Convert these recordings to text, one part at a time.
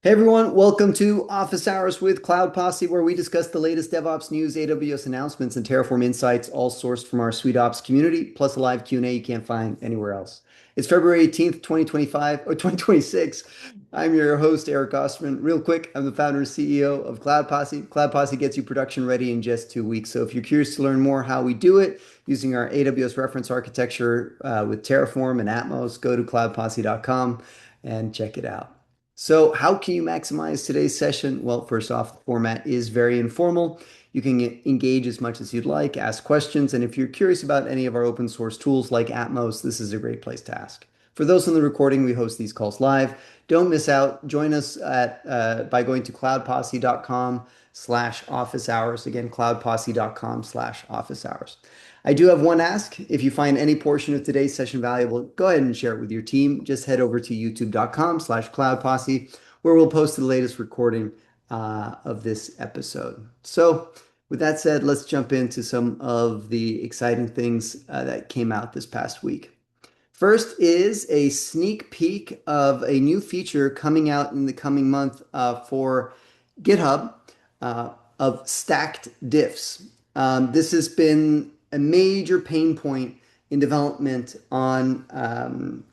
Hey everyone, welcome to Office Hours with Cloud Posse, where we discuss the latest DevOps news, AWS announcements, and Terraform insights, all sourced from our sweetops community, plus a live Q&A you can't find anywhere else. It's February 18th, 2025 or 2026. I'm your host, Eric Osterman. Real quick, I'm the founder and CEO of Cloud Posse. Cloud Posse gets you production ready in just 2 weeks. So if you're curious to learn more how we do it using our AWS reference architecture with Terraform and Atmos, go to cloudposse.com and check it out. So how can you maximize today's session? Well, first off, the format is very informal. You can engage as much as you'd like, ask questions, and if you're curious about any of our open source tools like Atmos, this is a great place to ask. For those on the recording, we host these calls live. Don't miss out. Join us by going to cloudposse.com/office hours. Again, cloudposse.com/office hours. I do have one ask. If you find any portion of today's session valuable, go ahead and share it with your team. Just head over to youtube.com/cloudposse, where we'll post the latest recording of this episode. So with that said, let's jump into some of the exciting things that came out this past week. First is a sneak peek of a new feature coming out in the coming month for GitHub of stacked diffs. This has been a major pain point in development on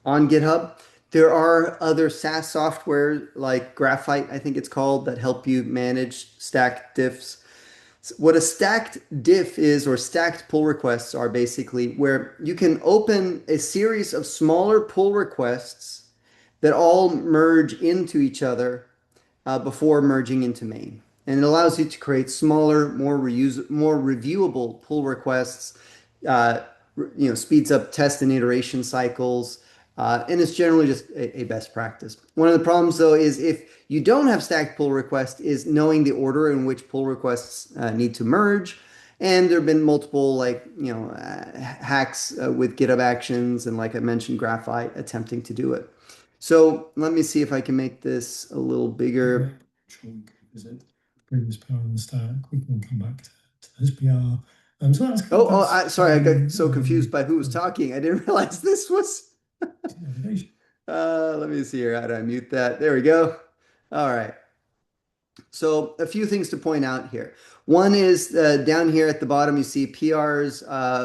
GitHub. There are other SaaS software like Graphite, I think it's called, that help you manage stacked diffs. What a stacked diff is, or stacked pull requests, are basically where you can open a series of smaller pull requests that all merge into each other before merging into main. And it allows you to create smaller, more reviewable pull requests, speeds up test and iteration cycles, and it's generally just a best practice. One of the problems, though, is if you don't have stacked pull requests, is knowing the order in which pull requests need to merge. And there have been multiple, hacks with GitHub Actions and, like I mentioned, Graphite attempting to do it. So let me see if I can make this a little bigger. Previous power on the stack. We can come back to this PR. Sorry, I got so confused by who was talking. I didn't realize this was. Let me see here. How do I mute that? There we go. All right. So a few things to point out here. One is down here at the bottom, you see PRs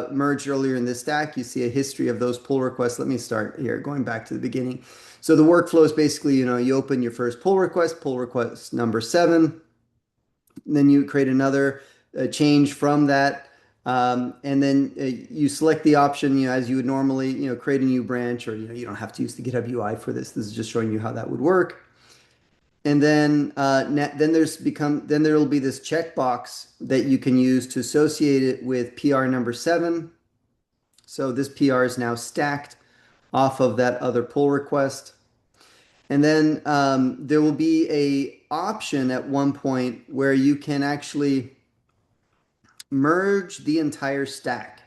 merged earlier in this stack. You see a history of those pull requests. Let me start here, going back to the beginning. So the workflow is basically, you open your first pull request number 7. Then you create another change from that. And then you select the option, as you would normally, create a new branch, or, you don't have to use the GitHub UI for this. This is just showing you how that would work. And then there will be this checkbox that you can use to associate it with PR number 7. So this PR is now stacked off of that other pull request. And then there will be a option at one point where you can actually merge the entire stack.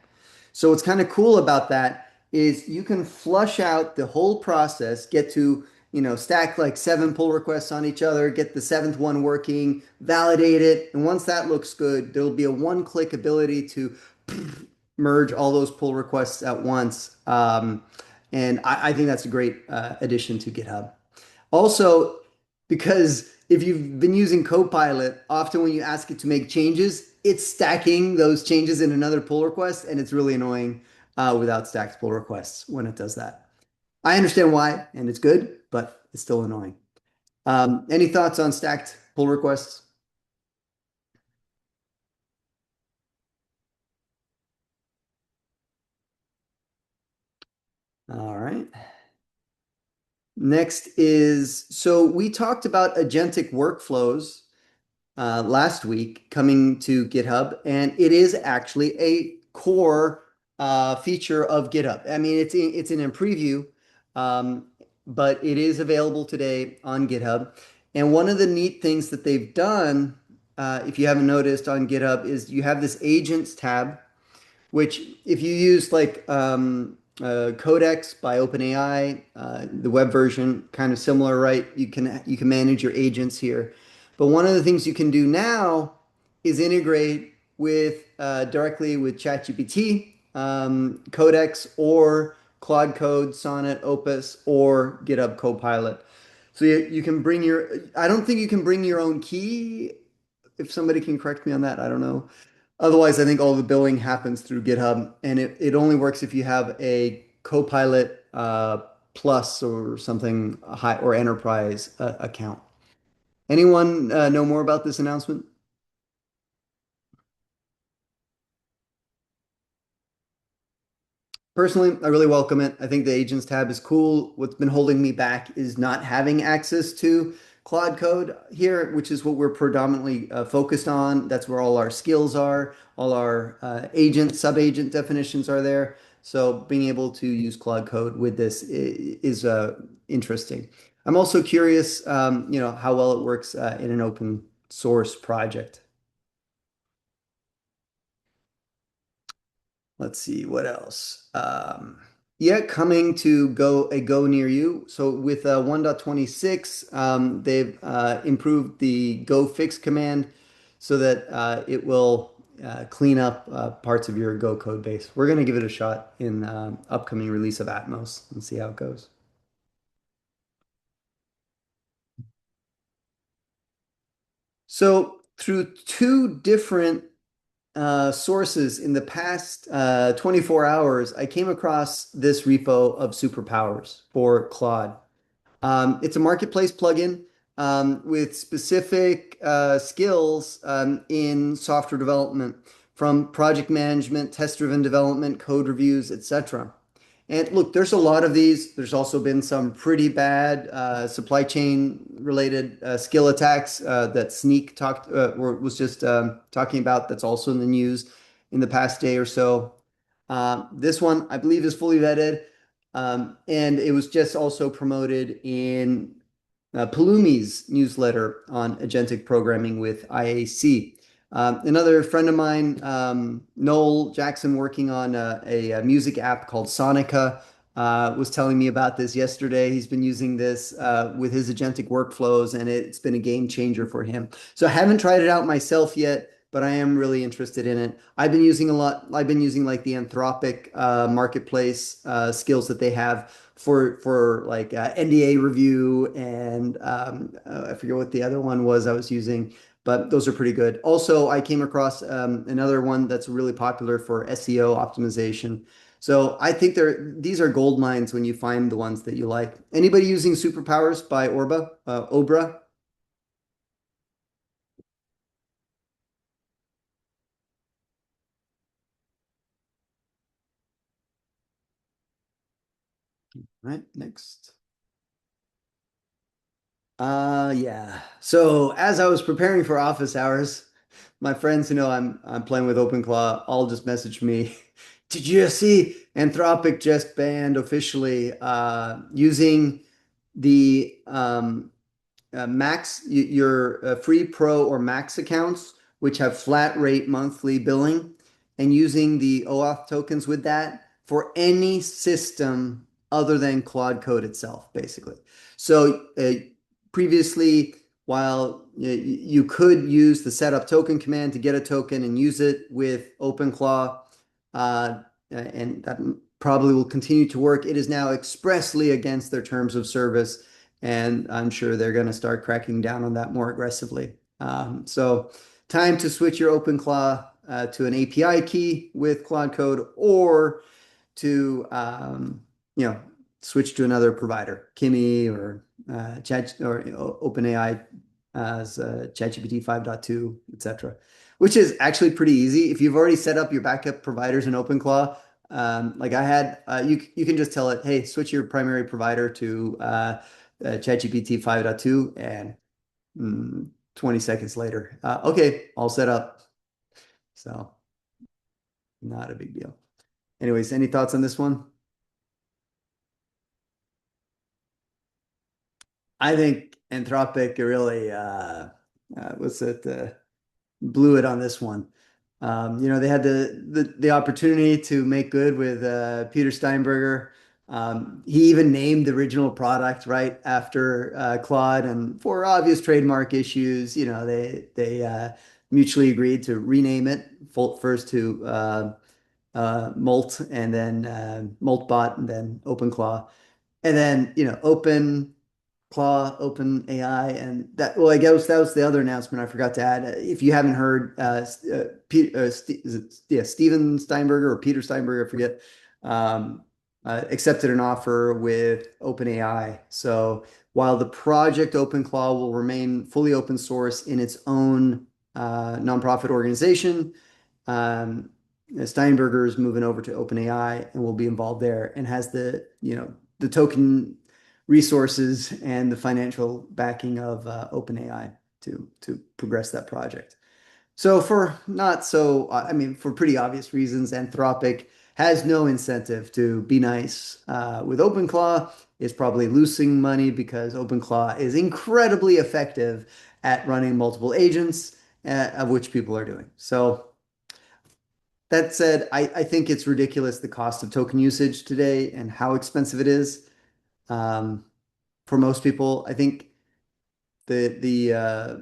So what's kind of cool about that is you can flush out the whole process, get to stack like 7 pull requests on each other, get the 7th one working, validate it. And once that looks good, there'll be a one-click ability to merge all those pull requests at once. And I think that's a great addition to GitHub. Also, because if you've been using Copilot, often when you ask it to make changes, it's stacking those changes in another pull request, and it's really annoying without stacked pull requests when it does that. I understand why, and it's good, but it's still annoying. Any thoughts on stacked pull requests? All right. Next is, so we talked about agentic workflows last week coming to GitHub, and it is actually a core feature of GitHub. I mean, it's in preview, but it is available today on GitHub. And one of the neat things that they've done, if you haven't noticed on GitHub, is you have this agents tab, which if you use like Codex by OpenAI, the web version, kind of similar, right? You can manage your agents here. But one of the things you can do now is integrate with directly with ChatGPT, Codex, or Claude Code, Sonnet, Opus, or GitHub Copilot. So you can bring your, I don't think you can bring your own key. If somebody can correct me on that, I don't know. Otherwise, I think all the billing happens through GitHub, and it only works if you have a Copilot Plus or something high or enterprise account. Anyone know more about this announcement? Personally, I really welcome it. I think the agents tab is cool. What's been holding me back is not having access to Claude Code here, which is what we're predominantly focused on. That's where all our skills are, all our agent, sub-agent definitions are there. So being able to use Claude Code with this is interesting. I'm also curious, how well it works in an open source project. Let's see what else. Yeah, coming to go near you. So with 1.26, they've improved the go fix command so that it will clean up parts of your Go code base. We're going to give it a shot in upcoming release of Atmos and see how it goes. So through two different sources in the past 24 hours, I came across this repo of Superpowers for Claude. It's a marketplace plugin with specific skills in software development, from project management, test-driven development, code reviews, etc. And look, there's a lot of these. There's also been some pretty bad supply chain related skill attacks that Sneak talked or was just talking about. That's also in the news in the past day or so. This one, I believe, is fully vetted, and it was just also promoted in Pulumi's newsletter on agentic programming with IAC. Another friend of mine, Noel Jackson, working on a music app called Sonica, was telling me about this yesterday. He's been using this with his agentic workflows, and it's been a game changer for him. So I haven't tried it out myself yet, but I am really interested in it. I've been using a lot. I've been using like the Anthropic marketplace skills that they have for like NDA review, and I forget what the other one was I was using, but those are pretty good. Also, I came across another one that's really popular for SEO optimization. So I think these are gold mines when you find the ones that you like. Anybody using Superpowers by OBRA? Right, next. Yeah. So as I was preparing for office hours, my friends who know I'm playing with OpenClaw all just messaged me. Did you see Anthropic just banned officially using the your free pro or max accounts, which have flat rate monthly billing, and using the OAuth tokens with that for any system other than Claude Code itself, basically. So previously, while you could use the setup token command to get a token and use it with OpenClaw, and that probably will continue to work, it is now expressly against their terms of service, and I'm sure they're going to start cracking down on that more aggressively. So time to switch your OpenClaw to an API key with Claude Code, or to switch to another provider, Kimi or Chat or OpenAI as ChatGPT 5.2, etc. Which is actually pretty easy. If you've already set up your backup providers in OpenClaw, like I had, you can just tell it, hey, switch your primary provider to ChatGPT 5.2, and 20 seconds later, okay, all set up. So not a big deal. Anyways, any thoughts on this one? I think Anthropic really what's it blew it on this one. They had the opportunity to make good with Peter Steinberger. He even named the original product right after Claude, and for obvious trademark issues, they mutually agreed to rename it first to Molt, and then Moltbot, and then OpenClaw, and then Open. Claw, OpenAI, and that. Well, I guess that was the other announcement I forgot to add. If you haven't heard, yeah, Steven Steinberger or Peter Steinberger, I forget, um, accepted an offer with OpenAI. So while the project OpenClaw will remain fully open source in its own nonprofit organization, um, Steinberger is moving over to OpenAI and will be involved there and has the token resources and the financial backing of OpenAI to progress that project. So for not so, I mean, for pretty obvious reasons, Anthropic has no incentive to be nice with OpenClaw. Is probably losing money because OpenClaw is incredibly effective at running multiple agents, of which people are doing. So that said, I think it's ridiculous the cost of token usage today and how expensive it is. Um, for most people, I think the the uh,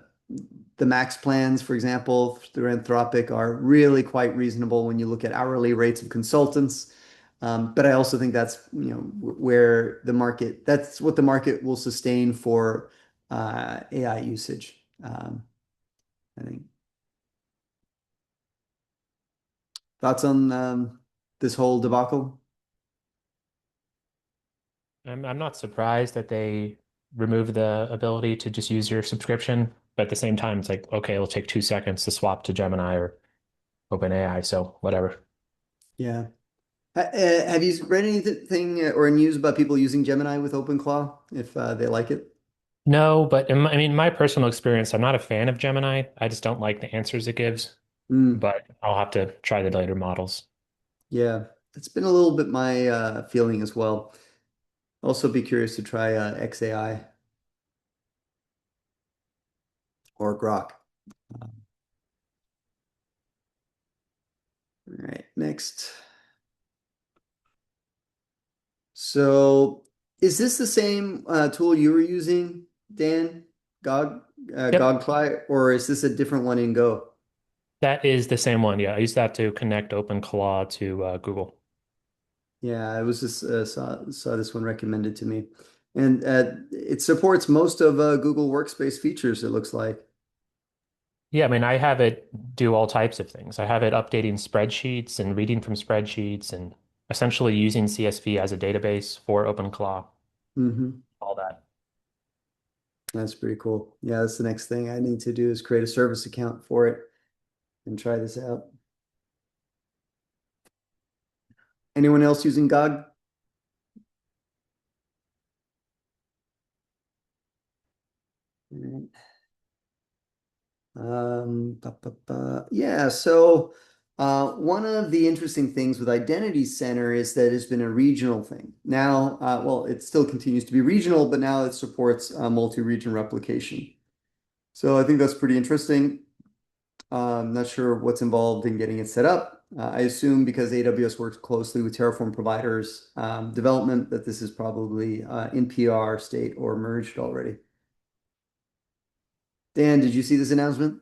the max plans, for example, through Anthropic are really quite reasonable when you look at hourly rates of consultants. But I also think that's where the market that's what the market will sustain for AI usage. I think thoughts on this whole debacle? I'm not surprised that they removed the ability to just use your subscription, but at the same time, it's like, okay, it'll take 2 seconds to swap to Gemini or OpenAI, so whatever. Yeah. Have you read anything or news about people using Gemini with OpenClaw if they like it? No, but I mean, my personal experience, I'm not a fan of Gemini. I just don't like the answers it gives, Mm, but I'll have to try the later models. yeah, it's been a little bit my feeling as well. Also, be curious to try XAI or Grok. All right, next. So, is this the same tool you were using, Dan? Gog, Yep, gogcli, or is this a different one in Go? that is the same one. Yeah, I used that to connect OpenClaw to Google. Yeah, I was just saw this one recommended to me, and it supports most of Google Workspace features. It looks like. Yeah, I mean, I have it do all types of things. I have it updating spreadsheets and reading from spreadsheets and essentially using CSV as a database for OpenClaw, Hmm. all that. That's pretty cool. Yeah, that's the next thing I need to do is create a service account for it and try this out. Anyone else using GOG? All right. Yeah, so one of the interesting things with Identity Center is that it's been a regional thing. Now, well, it still continues to be regional, but now it supports multi-region replication. So I think that's pretty interesting. I'm not sure what's involved in getting it set up. I assume because AWS works closely with Terraform providers development that this is probably in PR state or merged already. Dan, did you see this announcement?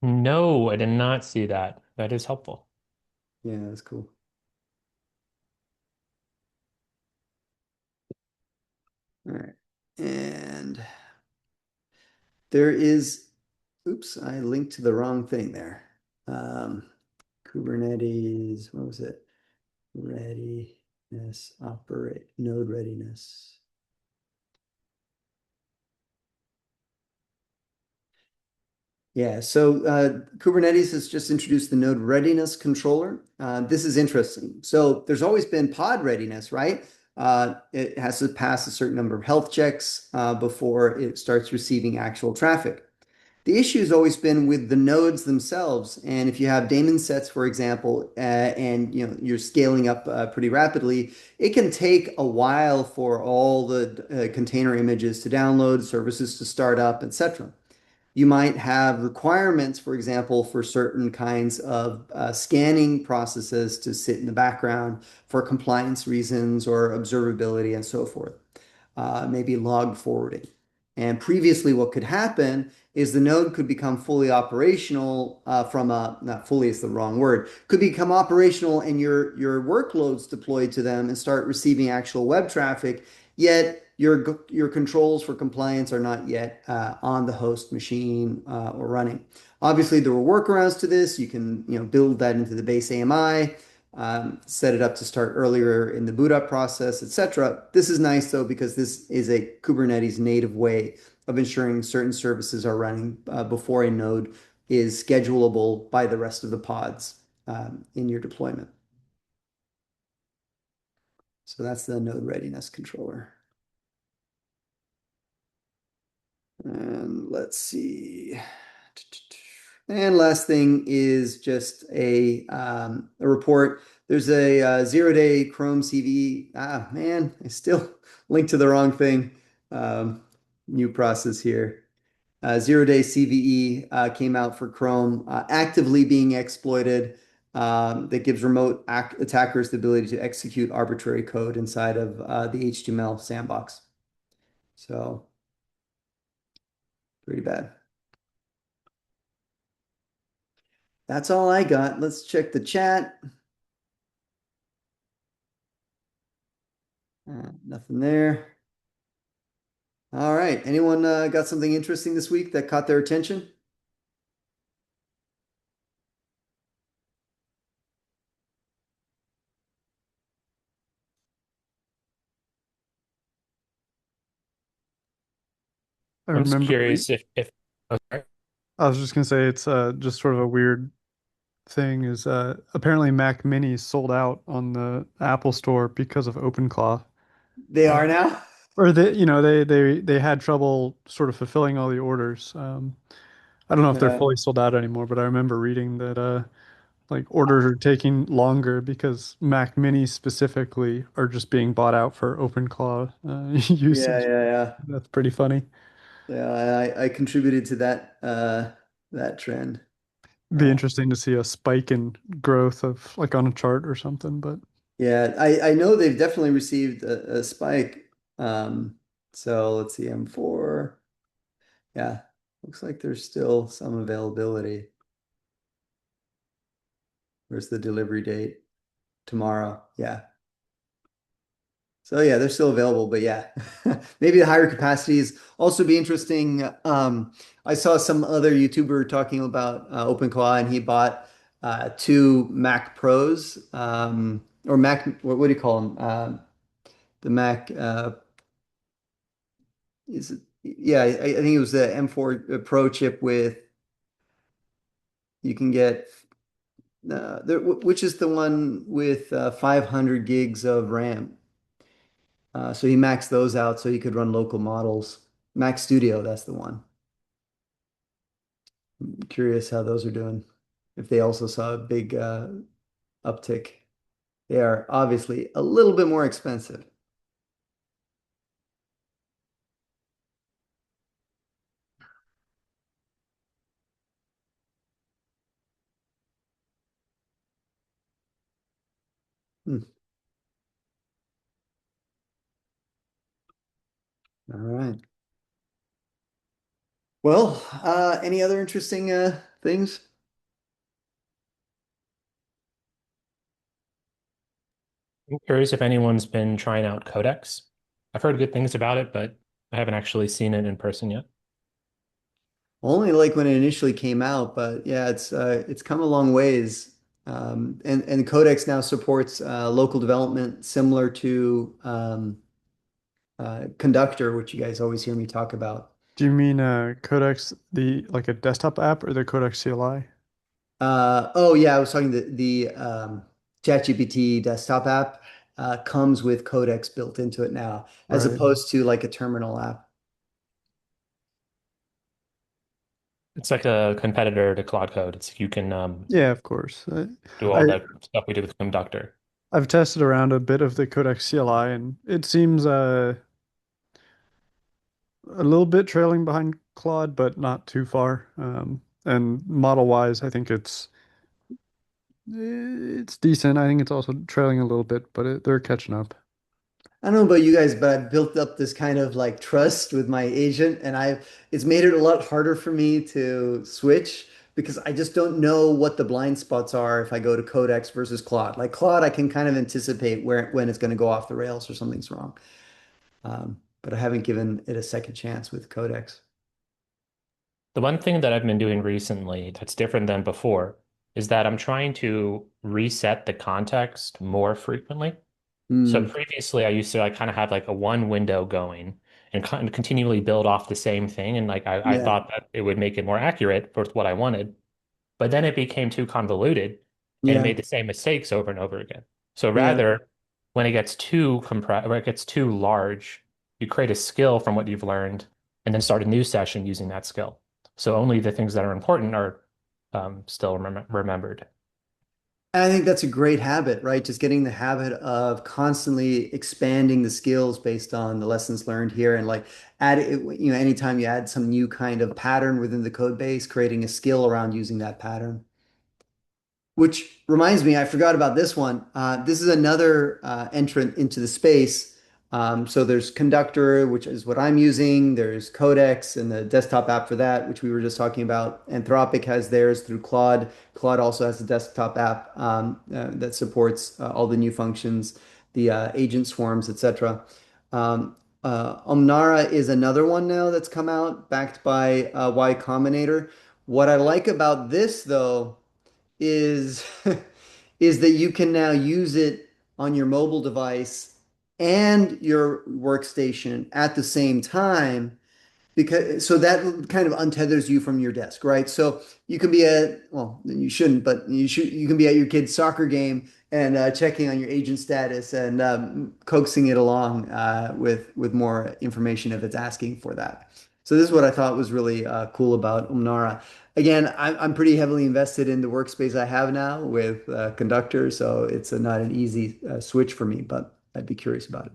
No, I did not see that. That is helpful. Yeah, that's cool. All right. And there is, oops, I linked to the wrong thing there. Um, Kubernetes, what was it? Readiness, operate, node readiness. Yeah, so Kubernetes has just introduced the node readiness controller. This is interesting. So there's always been pod readiness, right? It has to pass a certain number of health checks before it starts receiving actual traffic. The issue has always been with the nodes themselves. And if you have daemon sets, for example, and you're scaling up pretty rapidly, it can take a while for all the container images to download, services to start up, etc. You might have requirements, for example, for certain kinds of scanning processes to sit in the background for compliance reasons or observability and so forth. Maybe log forwarding. And previously, what could happen is the node could become fully operational from a, not fully is the wrong word, could become operational and your workloads deployed to them and start receiving actual web traffic, yet your controls for compliance are not yet on the host machine or running. Obviously, there were workarounds to this. You can build that into the base AMI, set it up to start earlier in the boot up process, etc. This is nice though because this is a Kubernetes native way of ensuring certain services are running before a node is schedulable by the rest of the pods in your deployment. So that's the node readiness controller. And let's see. And last thing is just a report. There's a 0-day Chrome CVE. Ah, man, I still linked to the wrong thing. New process here. 0-day CVE came out for Chrome, actively being exploited. That gives remote attackers the ability to execute arbitrary code inside of the HTML sandbox. So pretty bad. That's all I got. Let's check the chat. Nothing there. All right. Anyone got something interesting this week that caught their attention? I I'm just remember curious if oh, sorry. I was just gonna say it's just sort of a weird thing is apparently Mac Minis sold out on the Apple Store because of OpenClaw. They Uh, are now. or they had trouble sort of fulfilling all the orders. I don't know if they're Uh, fully sold out anymore, but I remember reading that like orders are taking longer because Mac Minis specifically are just being bought out for OpenClaw yeah, usage. yeah, yeah. That's pretty funny. Yeah, I contributed to that trend. Be Uh, interesting to see a spike in growth of like on a chart or something, but yeah, I know they've definitely received a spike. So let's see, M4. Yeah, looks like there's still some availability. Where's the delivery date? Tomorrow. Yeah. So yeah, they're still available, but yeah, maybe the higher capacities also be interesting. I saw some other YouTuber talking about OpenClaw, and he bought two Mac Pros or Mac. What do you call them? The Mac is it? Yeah, I think it was the M4 Pro chip with you can get which is the one with 500 gigs of RAM. So he maxed those out so he could run local models. Mac Studio, that's the one. I'm curious how those are doing. If they also saw a big uptick. They are obviously a little bit more expensive. Hmm. All right. Well, any other interesting things? I'm curious if anyone's been trying out Codex. I've heard good things about it, but I haven't actually seen it in person yet. Only like when it initially came out, but yeah, it's come a long ways. And Codex now supports local development similar to Conductor, which you guys always hear me talk about. do you mean Codex the like a desktop app or the Codex CLI? Oh yeah, I was talking the ChatGPT desktop app comes with Codex built into it now, as Right. opposed to like a terminal app. It's like a competitor to Cloud Code. It's you can Yeah, of course. do all I the stuff we do with Conductor. I've tested around a bit of the Codex CLI and it seems a little bit trailing behind Claude, but not too far. And model wise, I think it's decent. I think it's also trailing a little bit, but they're catching up. I don't know about you guys, but I've built up this kind of like trust with my agent, and it's made it a lot harder for me to switch because I just don't know what the blind spots are if I go to Codex versus Claude. Like Claude, I can kind of anticipate when it's going to go off the rails or something's wrong. But I haven't given it a second chance with Codex. The one thing that I've been doing recently that's different than before is that I'm trying to reset the context more frequently. So Hmm. previously, I used to like kind of have like a one window going and kind of continually build off the same thing. And like I Yeah. thought that it would make it more accurate for what I wanted. But then it became too convoluted and it Yeah. made the same mistakes over and over again. So Yeah. rather, when it gets too compressed or it gets too large, you create a skill from what you've learned and then start a new session using that skill. So only the things that are important are still remembered. And I think that's a great habit, right? Just getting the habit of constantly expanding the skills based on the lessons learned here and like add it, anytime you add some new kind of pattern within the code base, creating a skill around using that pattern. Which reminds me, I forgot about this one. This is another entrant into the space. So there's Conductor, which is what I'm using. There's Codex and the desktop app for that, which we were just talking about. Anthropic has theirs through Claude. Claude also has a desktop app that supports all the new functions, the agent swarms, etc. Omnara is another one now that's come out, backed by Y Combinator. What I like about this, though, is is that you can now use it on your mobile device and your workstation at the same time because so that kind of untethers you from your desk, right? So you can be at, well, you shouldn't, but you can be at your kid's soccer game and checking on your agent status and coaxing it along with more information if it's asking for that. So this is what I thought was really cool about Omnara. Again, I'm pretty heavily invested in the workspace I have now with Conductor, so it's not an easy switch for me, but I'd be curious about it.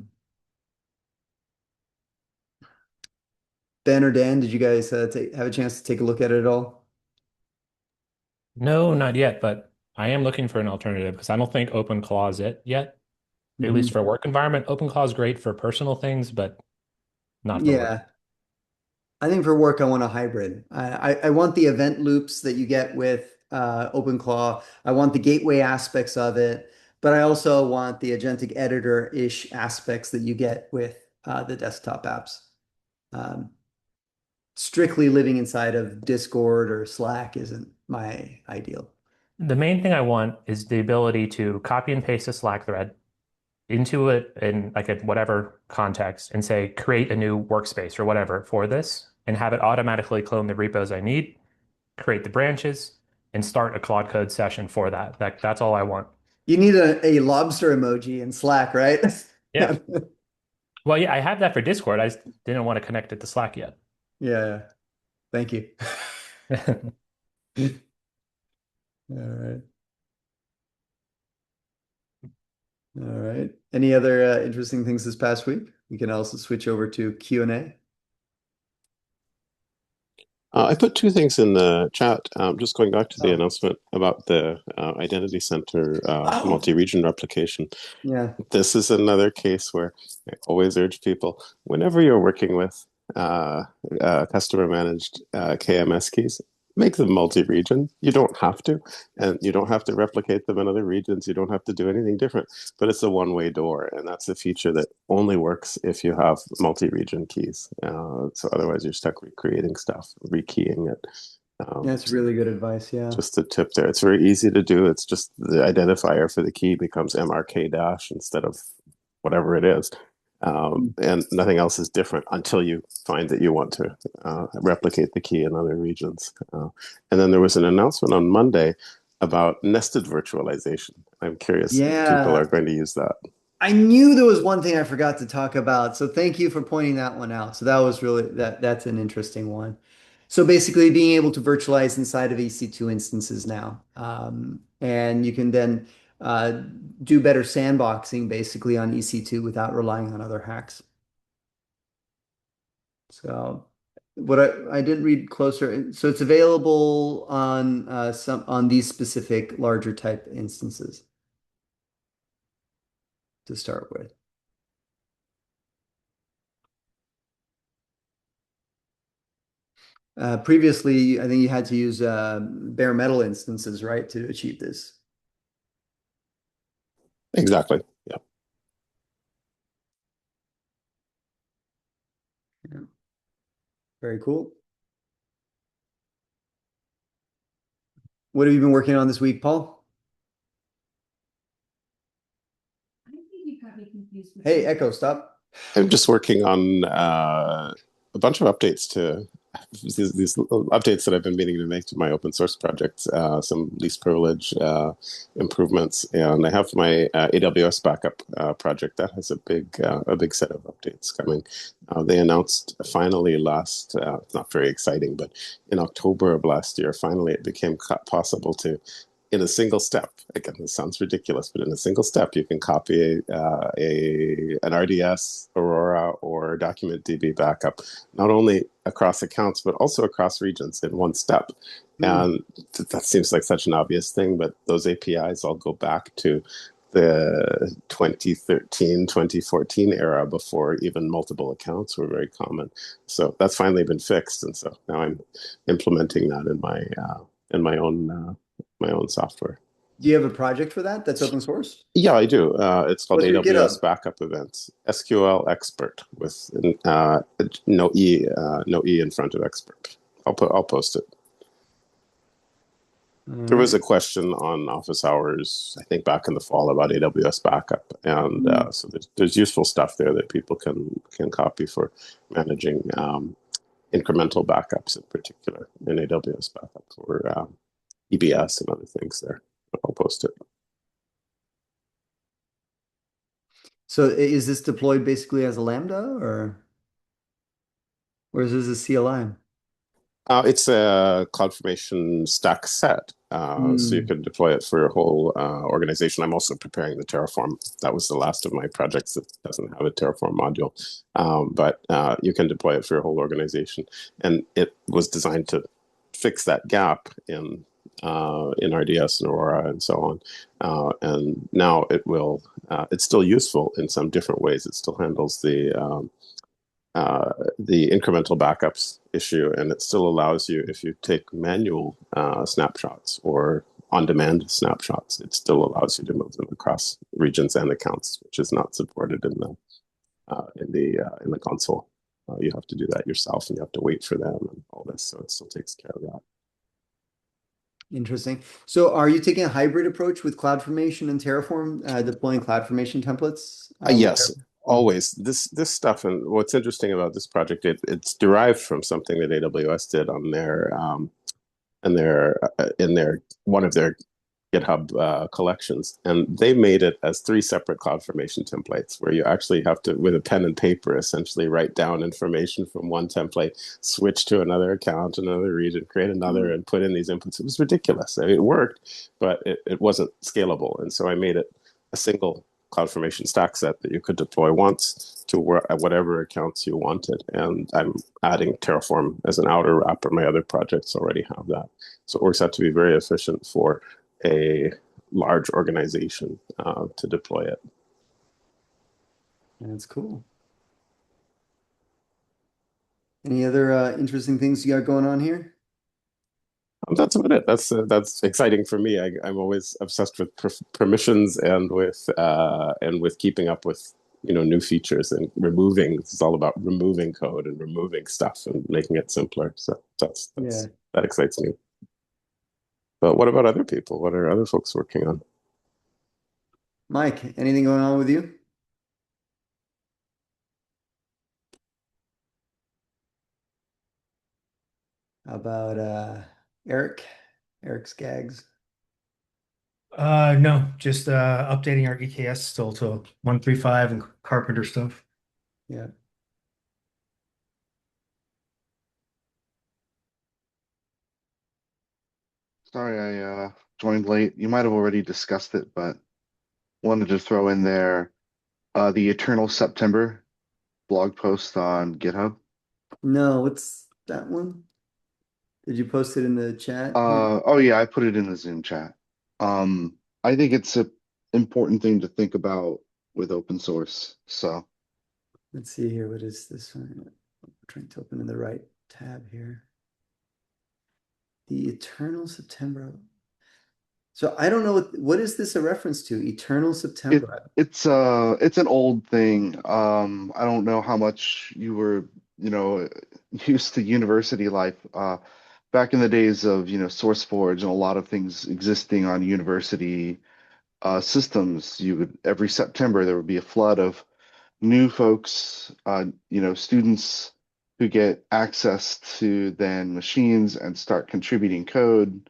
Ben or Dan, did you guys have a chance to take a look at it at all? No, not yet, but I am looking for an alternative because I don't think OpenClaw is it yet. At least Mhm. for work environment, OpenClaw is great for personal things, but not for work. Yeah, I think for work, I want a hybrid. I want the event loops that you get with OpenClaw. I want the gateway aspects of it, but I also want the agentic editor-ish aspects that you get with the desktop apps. Um, Strictly living inside of Discord or Slack isn't my ideal. The main thing I want is the ability to copy and paste a Slack thread into it in like a whatever context and say create a new workspace or whatever for this and have it automatically clone the repos I need, create the branches, and start a Claude Code session for that. That's all I want. You need a lobster emoji in Slack, right? Yeah. Well, yeah, I have that for Discord. I just didn't want to connect it to Slack yet. Yeah. Thank you. All right. All right. Any other interesting things this past week? We can also switch over to Q&A. I put two things in the chat. Just going back to the Oh. announcement about the Identity Center Oh, multi-region replication. yeah. This is another case where I always urge people, whenever you're working with customer managed KMS keys, make them multi-region. You don't have to, and you don't have to replicate them in other regions. You don't have to do anything different, but it's a one-way door, and that's a feature that only works if you have multi-region keys. So otherwise, you're stuck recreating stuff, rekeying it. That's really good advice. Yeah. Just a tip there. It's very easy to do. It's just the identifier for the key becomes MRK dash instead of whatever it is. And nothing else is different until you find that you want to replicate the key in other regions. And then there was an announcement on Monday about nested virtualization. I'm curious if people are Yeah. going to use that. I knew there was one thing I forgot to talk about. So thank you for pointing that one out. So that was really that's an interesting one. So basically being able to virtualize inside of EC2 instances now. And you can then uh, do better sandboxing basically on EC2 without relying on other hacks. So what I did read closer, so it's available on some on these specific larger type instances to start with. Previously, I think you had to use bare metal instances, right, to achieve this. Exactly. Yeah. Yeah. Very cool. What have you been working on this week, Paul? I think you got me confused with Hey, Echo, stop. I'm just working on a bunch of updates to these updates that I've been meaning to make to my open source projects, some least privilege improvements, and I have my AWS backup project that has a big set of updates coming. They announced finally last, it's not very exciting, but in October of last year, finally it became possible to, in a single step, again, this sounds ridiculous, but in a single step, you can copy an RDS, Aurora, or Document DB backup, not only across accounts, but also across regions in one step. And that seems like such an obvious thing, but those APIs all go back to the 2013, 2014 era before even multiple accounts were very common. So that's finally been fixed. And so now I'm implementing that in my own software. Do you have a project for that that's open source? Yeah, I do. It's called What's your AWS GitHub? Backup Events, SQL Expert with no e in front of expert. I'll post it. There was a question on office hours, I think back in the fall, about AWS backup, and so there's useful stuff there that people can copy for managing incremental backups in particular in AWS backup for EBS and other things there. I'll post it. So is this deployed basically as a Lambda or is this a CLI? It's a CloudFormation stack set, so you can deploy it for your whole organization. I'm also preparing the Terraform. That was the last of my projects that doesn't have a Terraform module, but you can deploy it for your whole organization. And it was designed to fix that gap in RDS and Aurora and so on. And now it will. It's still useful in some different ways. It still handles the incremental backups issue, and it still allows you, if you take manual snapshots or on-demand snapshots, it still allows you to move them across regions and accounts, which is not supported in the console. You have to do that yourself, and you have to wait for them and all this. So it still takes care of that. Interesting. So are you taking a hybrid approach with CloudFormation and Terraform, deploying CloudFormation templates? Yes, always. This stuff, and what's interesting about this project, it's derived from something that AWS did on their one of their GitHub collections, and they made it as 3 separate CloudFormation templates, where you actually have to, with a pen and paper, essentially write down information from one template, switch to another account, another region, create another, and put in these inputs. It was ridiculous. I mean, it worked, but it wasn't scalable, and so I made it a single CloudFormation stack set that you could deploy once to whatever accounts you wanted. And I'm adding Terraform as an outer wrapper. My other projects already have that. So it works out to be very efficient for a large organization to deploy it. That's cool. Any other interesting things you got going on here? That's about it. That's exciting for me. I'm always obsessed with permissions and with keeping up with new features and removing. It's all about removing code and removing stuff and making it simpler. So that excites me. But what about other people? What are other folks working on? Mike, anything going on with you? How about Eric? Eric Skaggs? No, just updating our EKS still to 135 and Carpenter stuff. Yeah. Sorry, I joined late. You might have already discussed it, but wanted to throw in there the Eternal September blog post on GitHub. No, what's that one? Did you post it in the chat? Oh yeah, I put it in the Zoom chat. I think it's an important thing to think about with open source. So Let's see here. What is this one? I'm trying to open in the right tab here. The Eternal September. So I don't know what is this a reference to? Eternal It September. it's an old thing. I don't know how much you were, used to university life. Back in the days of, SourceForge and a lot of things existing on university systems, you would every September there would be a flood of new folks, students who get access to then machines and start contributing code.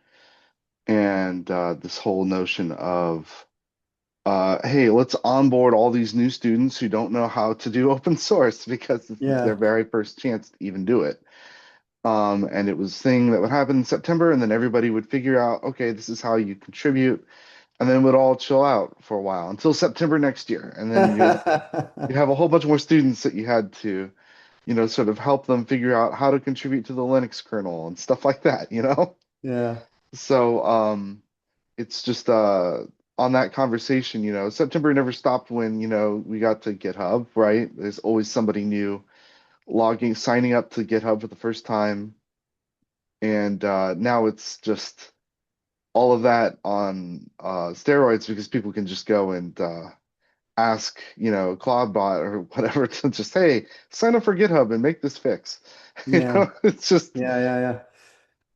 And this whole notion of hey, let's onboard all these new students who don't know how to do open source because this is their Yeah. very first chance to even do it. And it was a thing that would happen in September, and then everybody would figure out, okay, this is how you contribute, and then would all chill out for a while until September next year, and then you have a whole bunch more students that you had to, sort of help them figure out how to contribute to the Linux kernel and stuff like that. Yeah. So it's just on that conversation, September never stopped when, we got to GitHub, right? There's always somebody new signing up to GitHub for the first time. And now it's just all of that on steroids because people can just go and ask, CloudBot or whatever to just, hey, sign up for GitHub and make this fix. Yeah. It's just Yeah.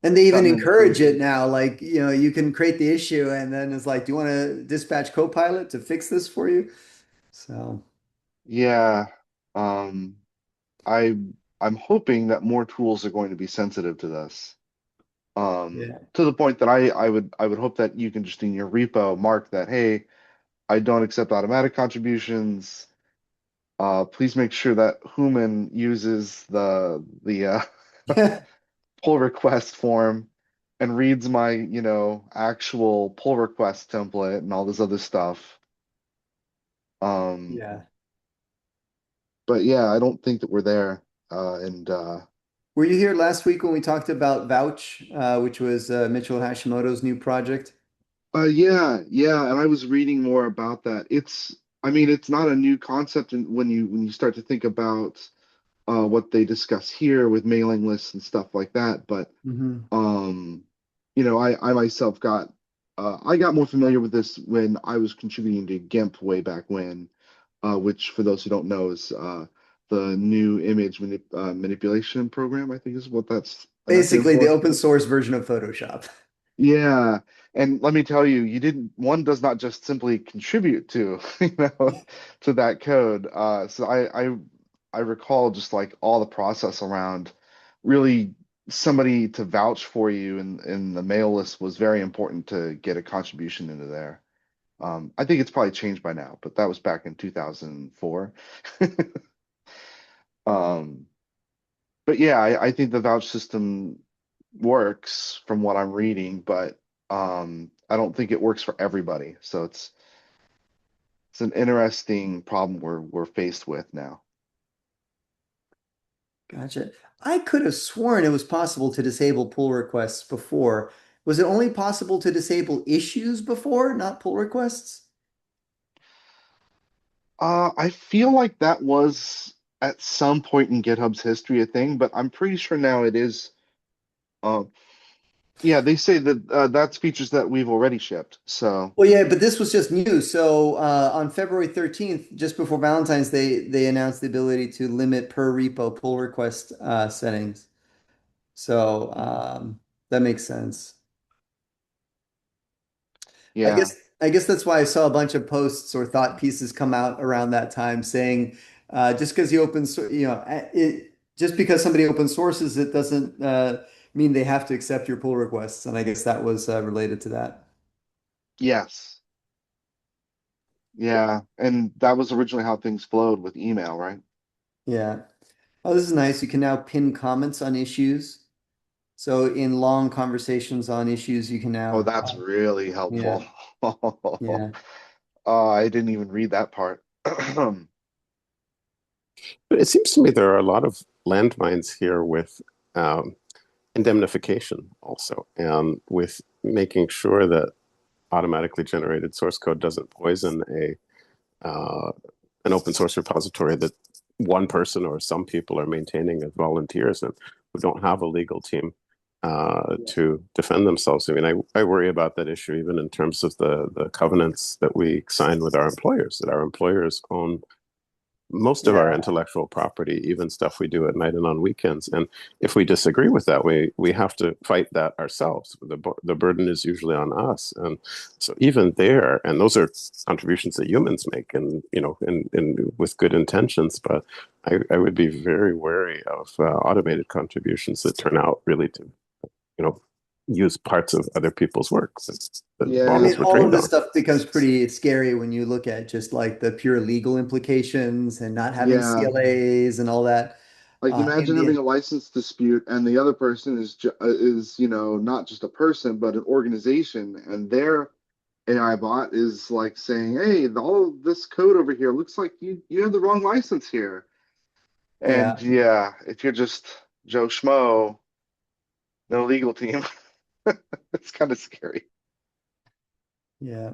And they even gotten into encourage it crazy. now. Like, you can create the issue and then it's like, do you want to dispatch Copilot to fix this for you? So, Yeah. Um, I I'm hoping that more tools are going to be sensitive to this. yeah. To the point that I would hope that you can just in your repo mark that, hey, I don't accept automatic contributions. Please make sure that Human uses the pull request form and reads my, actual pull request template and all this other stuff. Um, Yeah. but yeah, I don't think that we're there. And Were you here last week when we talked about Vouch, which was Mitchell Hashimoto's new project? yeah, and I was reading more about that. I mean, it's not a new concept, and when you start to think about what they discuss here with mailing lists and stuff like that. But Hmm. um, I myself got more familiar with this when I was contributing to GIMP way back when, which for those who don't know is the new manipulation program. I think is what that's an acronym Basically, the for. open source version of Photoshop. Yeah, and let me tell you, one does not just simply contribute to, to that code. So I recall just like all the process around really somebody to vouch for you in the mail list was very important to get a contribution into there. I think it's probably changed by now, but that was back in 2004. Um, but yeah, I think the vouch system works from what I'm reading, but I don't think it works for everybody. So it's an interesting problem we're faced with now. Gotcha. I could have sworn it was possible to disable pull requests before. Was it only possible to disable issues before, not pull requests? I feel like that was at some point in GitHub's history a thing, but I'm pretty sure now it is. Uh, yeah, they say that that's features that we've already shipped. So Well, yeah, but this was just new. So on February 13th, just before Valentine's Day, they announced the ability to limit per repo pull request settings. So that makes sense. yeah, I guess that's why I saw a bunch of posts or thought pieces come out around that time saying just because you open source, just because somebody open sources it doesn't mean they have to accept your pull requests. And I guess that was related to that. yes, yeah, and that was originally how things flowed with email, right? Yeah. Oh, this is nice. You can now pin comments on issues. So in long conversations on issues, you can Oh, now, that's really yeah, helpful. yeah. I didn't even read that part. But it seems to me there are a lot of landmines here with um, indemnification also, and with making sure that automatically generated source code doesn't poison an open source repository that one person or some people are maintaining as volunteers and who don't have a legal team. to defend themselves. I mean, I worry about that issue even in terms of the covenants that we sign with our employers, that our employers own most of our intellectual property, even stuff we do at night and on weekends. And if we disagree with that, we have to fight that ourselves. The burden is usually on us. And so even there, and those are contributions that humans make, and with good intentions. But I would be very wary of automated contributions that turn out really to, use parts of other people's work that I models mean, were all trained of this on. stuff becomes pretty scary when you look at just like the pure legal implications and not having Yeah. CLAs and all that. Like In imagine the having a license dispute and the other person is not just a person but an organization, and their AI bot is like saying, "Hey, all this code over here looks like you have the wrong license here." And yeah, yeah, if you're just Joe Schmo, no legal team, it's kind of scary. yeah.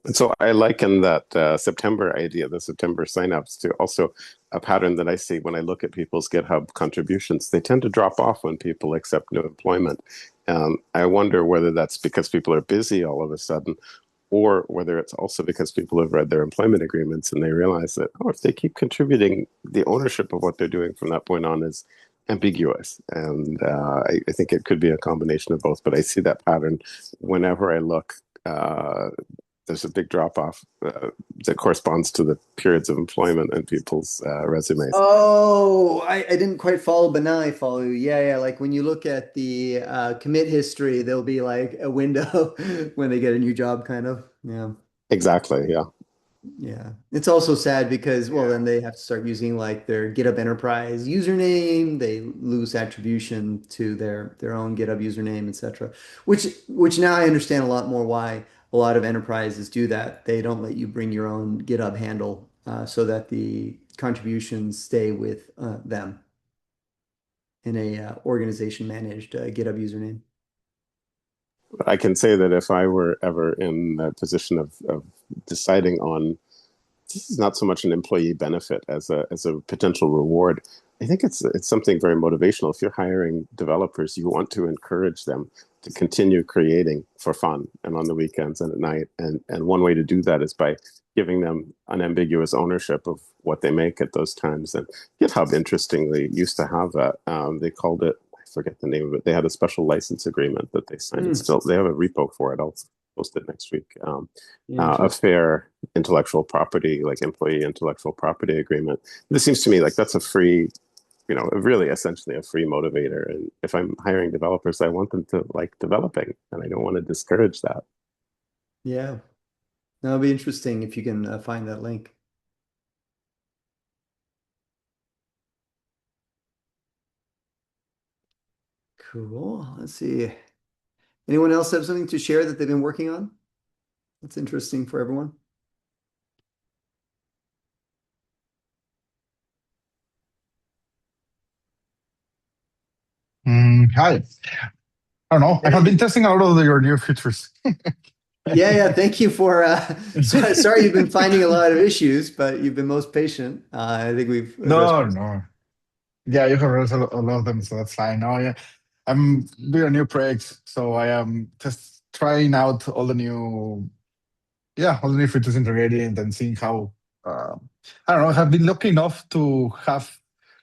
And so I liken that September idea, the September signups, to also a pattern that I see when I look at people's GitHub contributions. They tend to drop off when people accept new employment. I wonder whether that's because people are busy all of a sudden, or whether it's also because people have read their employment agreements and they realize that, if they keep contributing, the ownership of what they're doing from that point on is ambiguous. And I think it could be a combination of both, but I see that pattern whenever I look. There's a big drop off that corresponds to the periods of employment in people's resumes. Oh, I didn't quite follow, but now I follow you. Yeah. Like when you look at the commit history, there'll be like a window when they get a new job, kind of. Yeah. Exactly. Yeah. Yeah. It's also sad because, well, then they have to start using like their GitHub Enterprise username. They lose attribution to their own GitHub username, etc. Which now I understand a lot more why a lot of enterprises do that. They don't let you bring your own GitHub handle so that the contributions stay with them in a organization managed GitHub username. I can say that if I were ever in the position of deciding on, this is not so much an employee benefit as a potential reward. I think it's something very motivational. If you're hiring developers, you want to encourage them to continue creating for fun and on the weekends and at night. And one way to do that is by giving them unambiguous ownership of what they make at those times. And GitHub, interestingly, used to have that. They called it, I forget the name of it. They had a special license agreement that they signed. Still, they have a repo for it. I'll post it next week. A fair intellectual property, like employee intellectual property agreement. This seems to me like that's a free, really essentially a free motivator. And if I'm hiring developers, I want them to like developing, and I don't want to discourage that. Yeah. That'll be interesting if you can find that link. Cool. Let's see. Anyone else have something to share that they've been working on? That's interesting for everyone. Hi. I don't know. I have been testing out all of your new features. Yeah. Thank you for. Sorry, you've been finding a lot of issues, but you've been most patient. I think we've addressed. No. Yeah, you have addressed a lot of them, so that's fine. No, yeah, I'm doing a new project, so I am just trying out all the new features integrated and seeing how. I don't know. I've been lucky enough to have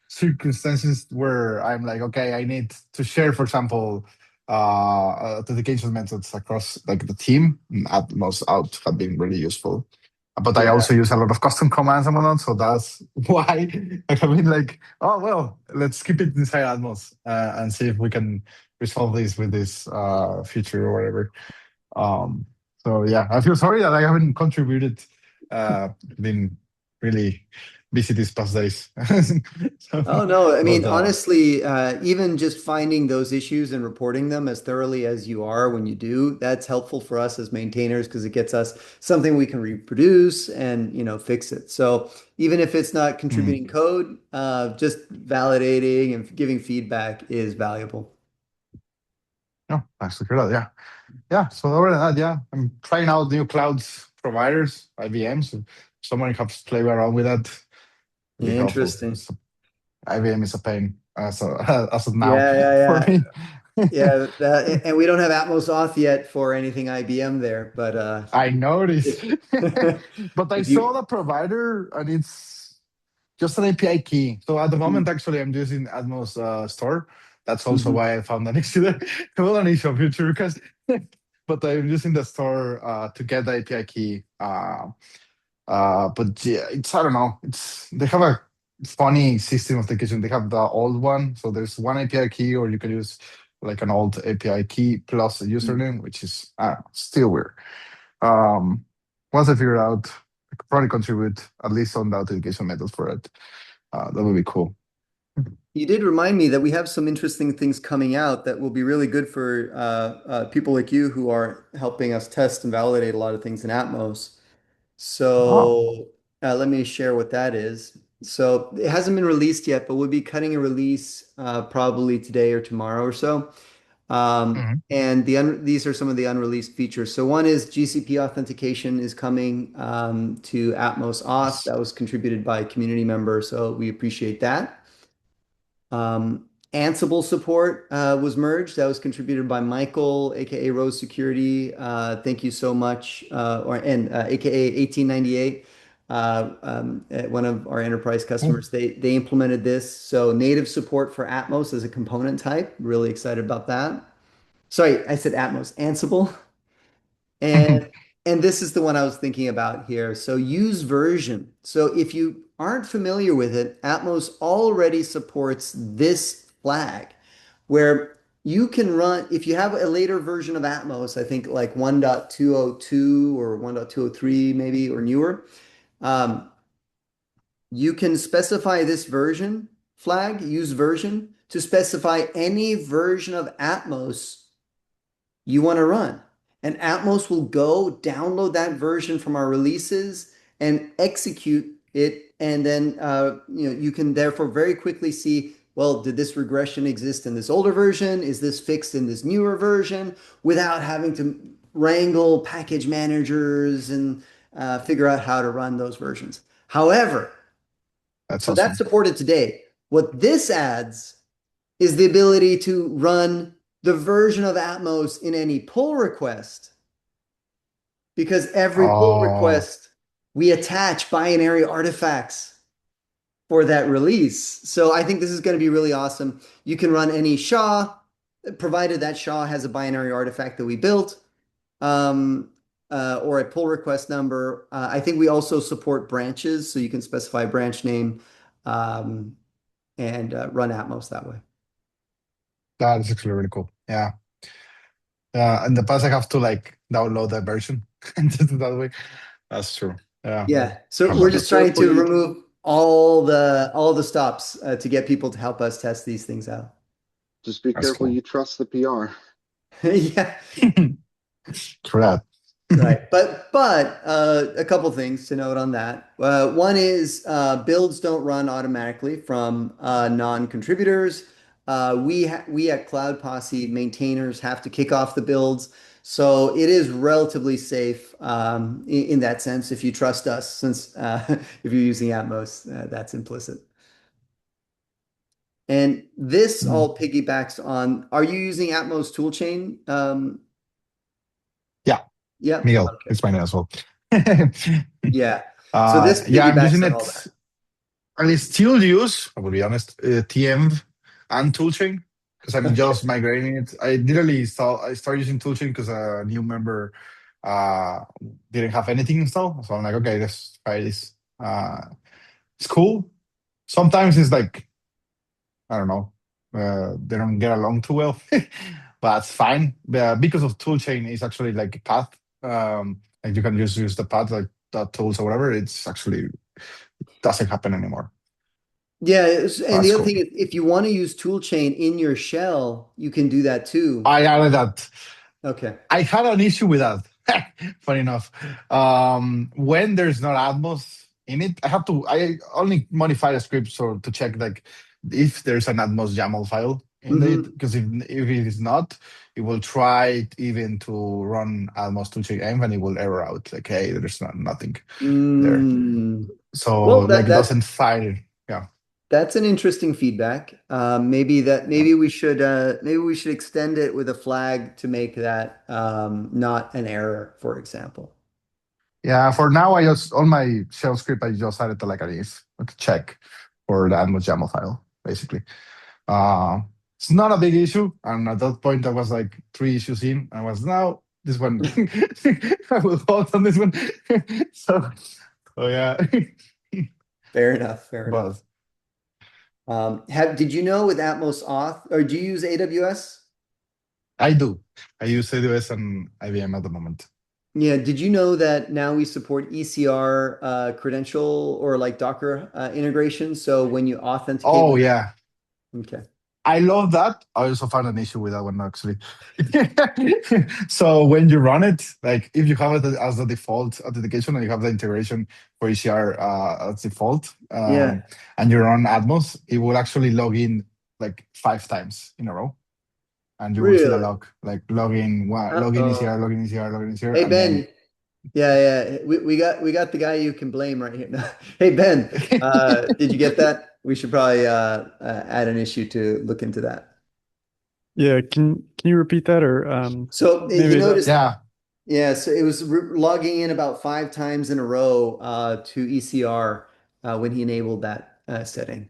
circumstances where I'm like, okay, I need to share, for example, authentication methods across like the team. Atmos out have been really useful. But I Yeah. also use a lot of custom commands and whatnot, so that's why I have been like, oh well, let's keep it inside Atmos and see if we can resolve this with this feature or whatever. So yeah, I feel sorry that I haven't contributed. Been really busy these past days. So, Oh, no. I mean, but honestly, even just finding those issues and reporting them as thoroughly as you are when you do, that's helpful for us as maintainers because it gets us something we can reproduce and, fix it. So even if it's not contributing code, just validating and giving feedback is valuable. no, thanks to that. Yeah. So other than that, yeah, I'm trying out new clouds providers, IBMs. So someone has played around with that. Be helpful. Interesting. IBM is a pain. as of now Yeah, yeah, for yeah. me. Yeah, and we don't have Atmos auth yet for anything IBM there, but I noticed, if but I if saw you the provider and it's just an API key. So at the moment, actually, I'm using Atmos Store. That's also Mhm. why I found an issue there. Well, an issue of future because, but I'm using the store to get the API key. But yeah, I don't know. They have a funny system of application. They have the old one, so there's one API key, or you can use like an old API key plus a username, which is still weird. Um, Once I figure out, I could probably contribute at least on the authentication method for it. That would be cool. You did remind me that we have some interesting things coming out that will be really good for people like you who are helping us test and validate a lot of things in Atmos. Oh. So let me share what that is. So it hasn't been released yet, but we'll be cutting a release probably today or tomorrow or so. Mhm. And these are some of the unreleased features. So one is GCP authentication is coming to Atmos Auth. Yes. That was contributed by a community member, so we appreciate that. Ansible support was merged. That was contributed by Michael, aka Rose Security. Thank you so much, aka 1898, one of our enterprise Cool. customers. They implemented this. So native support for Atmos as a component type. Really excited about that. Sorry, I said Atmos, Ansible. And and this is the one I was thinking about here. So use version. So if you aren't familiar with it, Atmos already supports this flag where you can run, if you have a later version of Atmos, I think like 1.202 or 1.203 maybe or newer, um, you can specify this version flag, use version to specify any version of Atmos you want to run. And Atmos will go download that version from our releases and execute it. And then you can therefore very quickly see, well, did this regression exist in this older version? Is this fixed in this newer version? Without having to wrangle package managers and figure out how to run those versions. However, That's so that's awesome. supported today. What this adds is the ability to run the version of Atmos in any pull request, because every pull Oh, request we attach binary artifacts for that release. So I think this is going to be really awesome. You can run any SHA, provided that SHA has a binary artifact that we built, or a pull request number. I think we also support branches, so you can specify branch name and run Atmos that way. that is actually really cool. Yeah. In the past, I have to like download that version and just do that way. That's true. Yeah. Yeah. So Have we're that. Be just trying careful to you remove all the stops to get people to help us test these things out. just be That's careful cool. you trust the PR. Yeah. True that. Right. But a couple things to note on that. One is builds don't run automatically from non-contributors. We at Cloud Posse maintainers have to kick off the builds. So it is relatively safe in that sense if you trust us, since if you're using Atmos, that's implicit. And this Mm. all piggybacks on, are you using Atmos Toolchain? Yeah, Yeah. Miguel, Okay. it's mine as well. Yeah. So this Yeah, I'm piggybacks using on all it. that. I still use, I will be honest, TM and Toolchain because I'm just migrating it. I started using Toolchain because a new member uh, didn't have anything installed. So I'm like, okay, let's try this. It's cool. Sometimes it's like, I don't know, they don't get along too well, but it's fine. Because of Toolchain, it's actually like a path. Like you can just use the path like tools or whatever. It's actually doesn't happen anymore. Yeah, and the That's other cool. thing is, if you want to use Toolchain in your shell, you can do that too. I added that. Okay. I had an issue with that. Funny enough, when there's not Atmos in it, I only modify the script so to check like if there's an Atmos YAML file in it. Hmm. Because if it is not, it will try it even to run Atmos to check env and it will error out like, hey, there's nothing there. Mm. So Well, like that it that doesn't find it. Yeah. That's an interesting feedback. Maybe we should extend it with a flag to make that not an error, for example. Yeah, for now, I just on my shell script, I just added like a if, like a check for the Atmos YAML file, basically. Uh, it's not a big issue, and at that point, I was like 3 issues in. I was now this one. I will hold on this one. so, so yeah, Fair enough. Fair but enough. Did you know with Atmos Auth, or do you use AWS? I do. I use AWS and IBM at the moment. Yeah, did you know that now we support ECR credential or like Docker integration? So when you authenticate Oh with, yeah, okay. I love that. I also found an issue with that one actually. So when you run it, like if you have it as the default authentication and you have the integration for ECR as default, Yeah, and you run Atmos, it will actually log in like 5 times in a row, and you will see the really? log, like login ECR, Uh-oh. login ECR, login ECR, Hey and then Ben, yeah, we got the guy you can blame right here. Hey Ben, did you get that? We should probably add an issue to look into that. Yeah, can you repeat that or So you maybe that noticed, yeah, yeah. So it was logging in about 5 times in a row to ECR when he enabled that setting.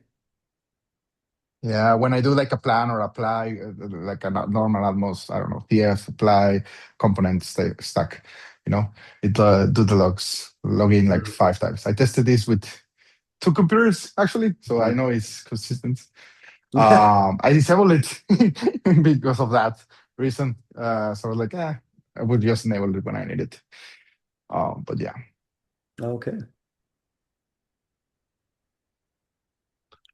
yeah. When I do like a plan or apply, like a normal Atmos, I don't know, TF apply component stack, it do the logs log in like Mhm. 5 times. I tested this with 2 computers actually, so I Mhm. know it's consistent. Yeah. I disabled it because of that reason. So I was like, I would just enable it when I need it. But yeah. Okay.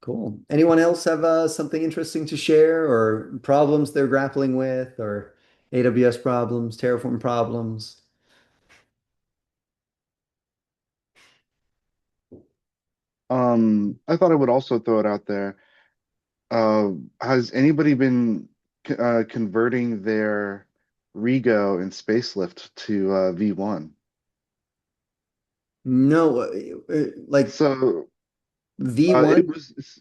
Cool. Anyone else have something interesting to share or problems they're grappling with or AWS problems, Terraform problems? I thought I would also throw it out there. Uh, has anybody been converting their Rego and Spacelift to V1? No, like So it V1? was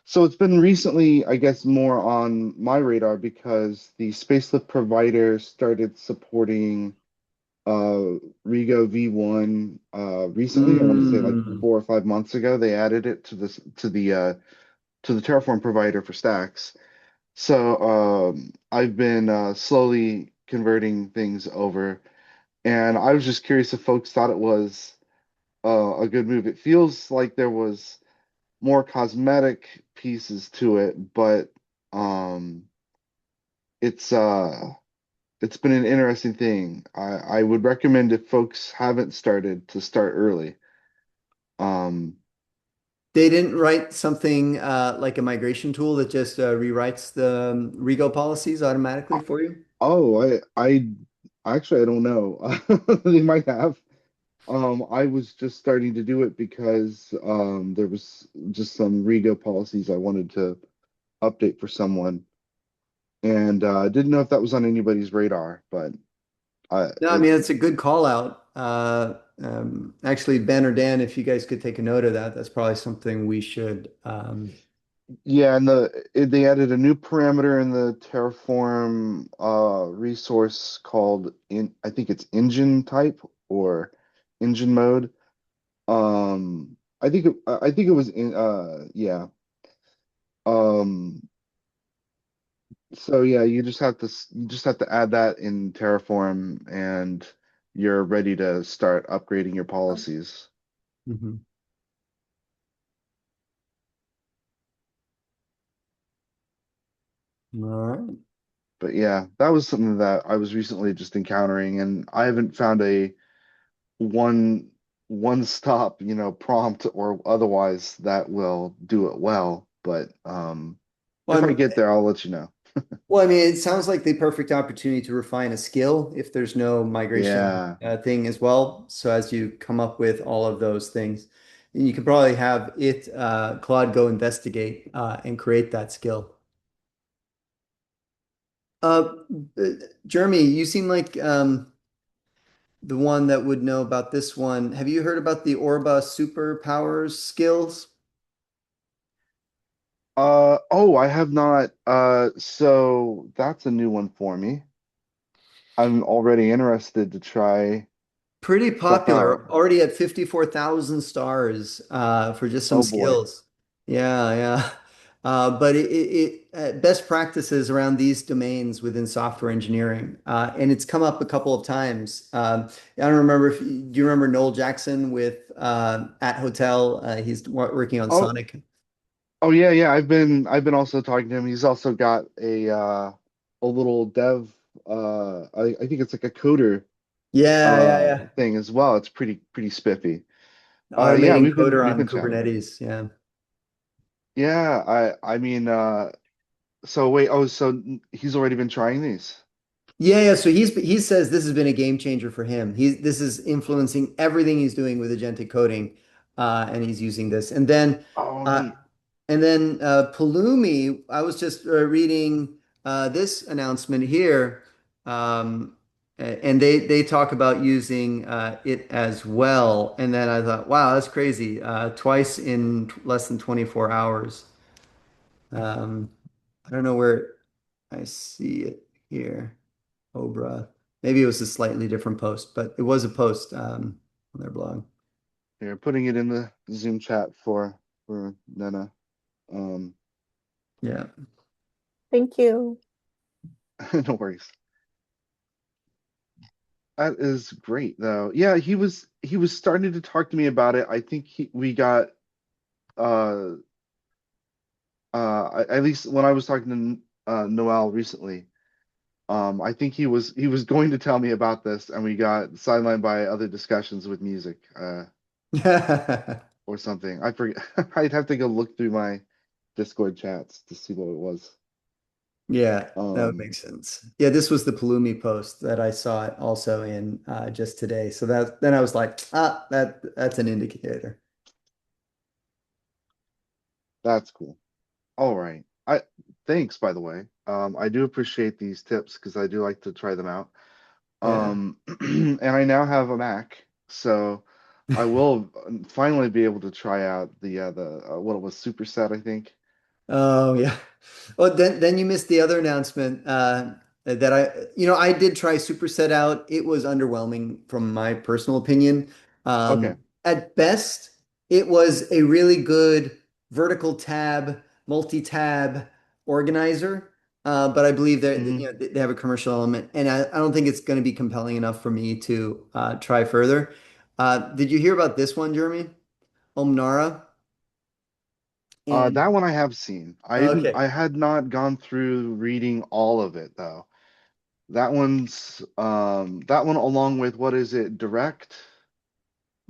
so it's been recently, I guess, more on my radar because the Spacelift provider started supporting Rego V1 recently. I want to say like Mm, 4 or 5 months ago. They added it to this to the Terraform provider for stacks. So I've been slowly converting things over, and I was just curious if folks thought it was a good move. It feels like there was more cosmetic pieces to it, but um, it's it's been an interesting thing. I would recommend if folks haven't started to start early. Um, they didn't write something like a migration tool that just rewrites the Rego policies automatically for you? oh, I actually I don't know. They might have. I was just starting to do it because there was just some Rego policies I wanted to update for someone, and didn't know if that was on anybody's radar, but No, I mean, it's it's a good call out. Actually, Ben or Dan, if you guys could take a note of that, that's probably something we should. yeah, and they added a new parameter in the Terraform resource called in I think it's engine type or engine mode. I think it was in yeah. Um, so yeah, you just have to add that in Terraform and you're ready to start upgrading your policies. Mhm. All right. But yeah, that was something that I was recently just encountering, and I haven't found a one one stop, prompt or otherwise that will do it well. But Well, if I get there, I'll let you know. I mean, it sounds like the perfect opportunity to refine a skill if there's no migration Yeah. thing as well. So as you come up with all of those things, and you could probably have it, Claude, go investigate and create that skill. Uh, uh, Jeremy, you seem like the one that would know about this one. Have you heard about the Orba superpowers skills? Oh, I have not. So that's a new one for me. I'm already interested to try Pretty stuff out. popular, already at 54,000 stars for just some Oh boy. skills. Yeah, yeah. But best practices around these domains within software engineering, and it's come up a couple of times. I don't remember if do you remember Noel Jackson with at Hotel? He's working on Oh, Sonic. oh yeah, yeah. I've been also talking to him. He's also got a little dev I think it's like a coder Yeah, yeah, yeah. thing as well. It's pretty spiffy. Yeah, Automating coder we've on been chatting. Kubernetes. Yeah. Yeah, I mean so wait, oh so he's already been trying these. Yeah, yeah. So he says this has been a game changer for him. This is influencing everything he's doing with agentic coding, and he's using this. Oh Uh, neat. Pulumi. I was just reading this announcement here, um, and they talk about using it as well. And then I thought, wow, that's crazy. Twice in less than 24 hours. Um, I don't know where I see it here. OBRA. Maybe it was a slightly different post, but it was a post on their blog. Here, putting it in the Zoom chat for Nana. Um, Yeah. Thank you. no worries. That is great though. Yeah, he was starting to talk to me about it. I think we got uh at least when I was talking to Noel recently, I think he was going to tell me about this, and we got sidelined by other discussions with music or something. I forget. I'd have to go look through my Discord chats to see what it was. Yeah, that would Um, make sense. Yeah, this was the Pulumi post that I saw it also in just today. So that then I was like, that's an indicator. that's cool. All right. I Thanks, by the way. I do appreciate these tips because I do like to try them out. Yeah. And I now have a Mac, so I will finally be able to try out the what it was, Superset, I think. Oh yeah. Oh, then you missed the other announcement that I did try Superset out. It was underwhelming from my personal opinion. Okay. At best, it was a really good vertical tab, multi-tab organizer. But I believe Hmm. they have a commercial element, and I don't think it's going to be compelling enough for me to try further. Did you hear about this one, Jeremy? Omnara and That one I have seen. okay. I had not gone through reading all of it though. That one along with what is it, Direct,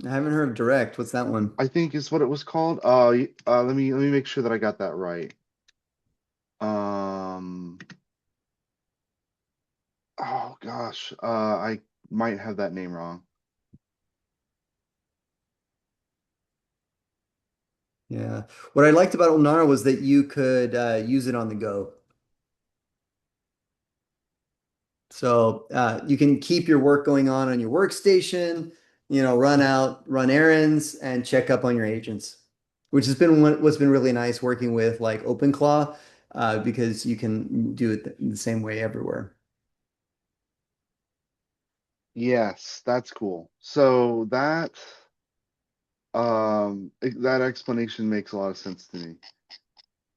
I haven't heard of Direct. What's that one? I think is what it was called. Let me make sure that I got that right. Um, oh gosh, I might have that name wrong. Yeah. What I liked about Omnara was that you could use it on the go. So you can keep your work going on your workstation, run out, run errands, and check up on your agents, which has been what's been really nice working with like OpenClaw, because you can do it the same way everywhere. Yes, that's cool. So that explanation makes a lot of sense to me.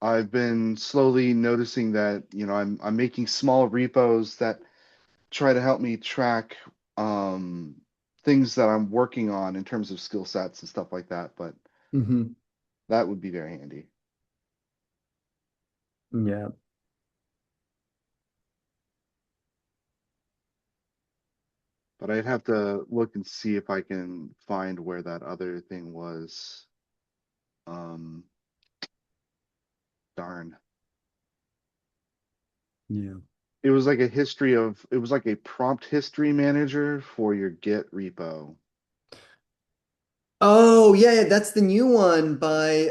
I've been slowly noticing that, I'm making small repos that try to help me track um things that I'm working on in terms of skill sets and stuff like that, but Hmm. that would be very handy. Yeah. But I'd have to look and see if I can find where that other thing was. Um, Darn. Yeah. It was like a prompt history manager for your Git repo. Oh, yeah, yeah, that's the new one by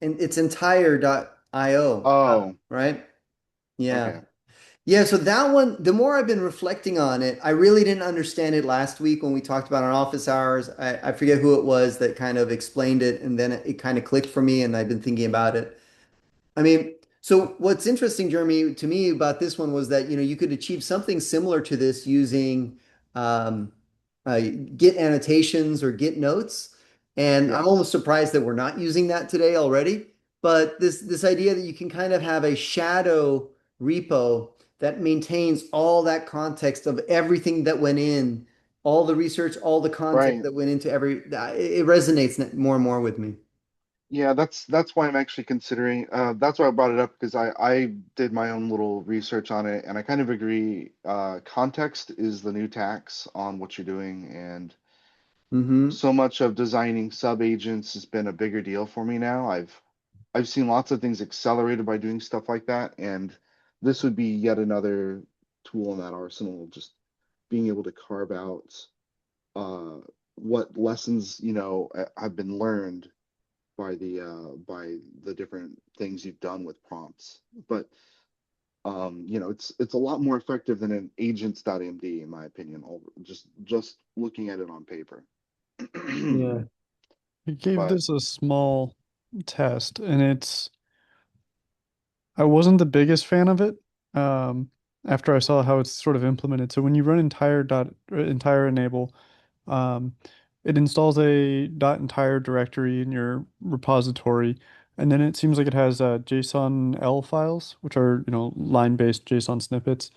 and it's entire.io, Oh, right? Yeah. okay. Yeah, so that one, the more I've been reflecting on it, I really didn't understand it last week when we talked about on office hours. I forget who it was that kind of explained it, and then it kind of clicked for me, and I've been thinking about it. I mean, so what's interesting, Jeremy, to me about this one was that, you could achieve something similar to this using um, Git annotations or Git notes. And Yeah, I'm almost surprised that we're not using that today already. But this idea that you can kind of have a shadow repo that maintains all that context of everything that went in, all the research, all the context right. that went into it resonates more and more with me. Yeah, that's why I'm actually considering. That's why I brought it up because I did my own little research on it, and I kind of agree. Context is the new tax on what you're doing, and Hmm. so much of designing sub agents has been a bigger deal for me now. I've seen lots of things accelerated by doing stuff like that, and this would be yet another tool in that arsenal. Just being able to carve out uh, what lessons have been learned by the different things you've done with prompts. But it's a lot more effective than an agents.md in my opinion. Just looking at it on paper. Yeah. I gave But this a small test, and I wasn't the biggest fan of it. Um, After I saw how it's sort of implemented. So when you run entire enable, um, it installs a .entire directory in your repository, and then it seems like it has JSON L files, which are, line-based JSON snippets.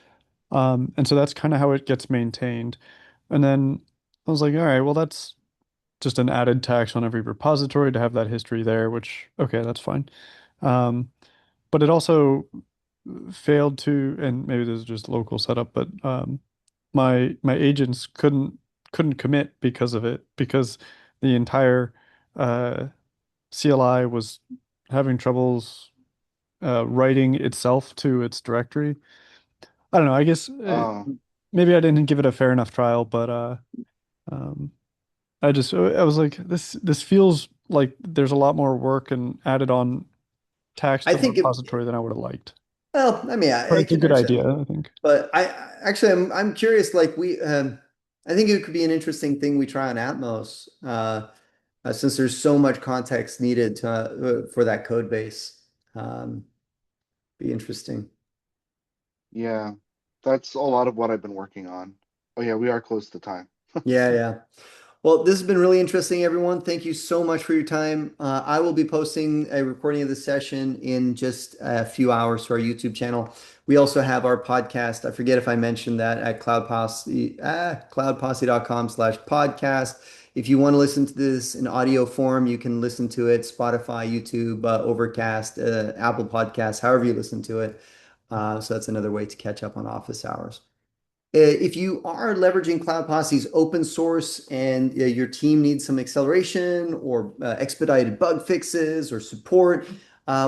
And so that's kind of how it gets maintained. And then I was like, all right, well, that's just an added tax on every repository to have that history there, which, okay, that's fine. Um, but it also failed to, and maybe this is just local setup, but my agents couldn't commit because of it, because the entire uh, CLI was having troubles writing itself to its directory. I don't know. I guess uh, maybe I didn't give it a fair enough trial, but um, I was like, this feels like there's a lot more work and added on tax I to the think repository than I would have liked. well, I mean, But I it's a can good understand, idea, I think. but actually I'm curious. Like I think it could be an interesting thing we try on Atmos, since there's so much context needed for that code base. Um, be interesting. yeah, that's a lot of what I've been working on. Oh yeah, we are close to time. Yeah, yeah. Well, this has been really interesting, everyone. Thank you so much for your time. I will be posting a recording of the session in just a few hours to our YouTube channel. We also have our podcast. I forget if I mentioned that at Cloud Posse, cloudposse.com/podcast. If you want to listen to this in audio form, you can listen to it Spotify, YouTube, Overcast, Apple Podcasts, however you listen to it. So that's another way to catch up on office hours. If you are leveraging Cloud Posse's open source and your team needs some acceleration or expedited bug fixes or support,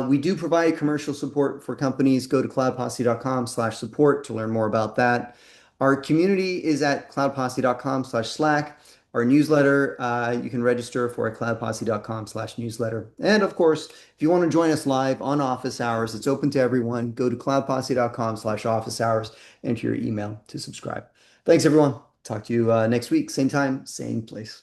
we do provide commercial support for companies. Go to cloudposse.com/support to learn more about that. Our community is at cloudposse.com/Slack. Our newsletter, you can register for at cloudposse.com/newsletter. And of course, if you want to join us live on office hours, it's open to everyone. Go to cloudposse.com/office hours, enter your email to subscribe. Thanks, everyone. Talk to you next week, same time, same place.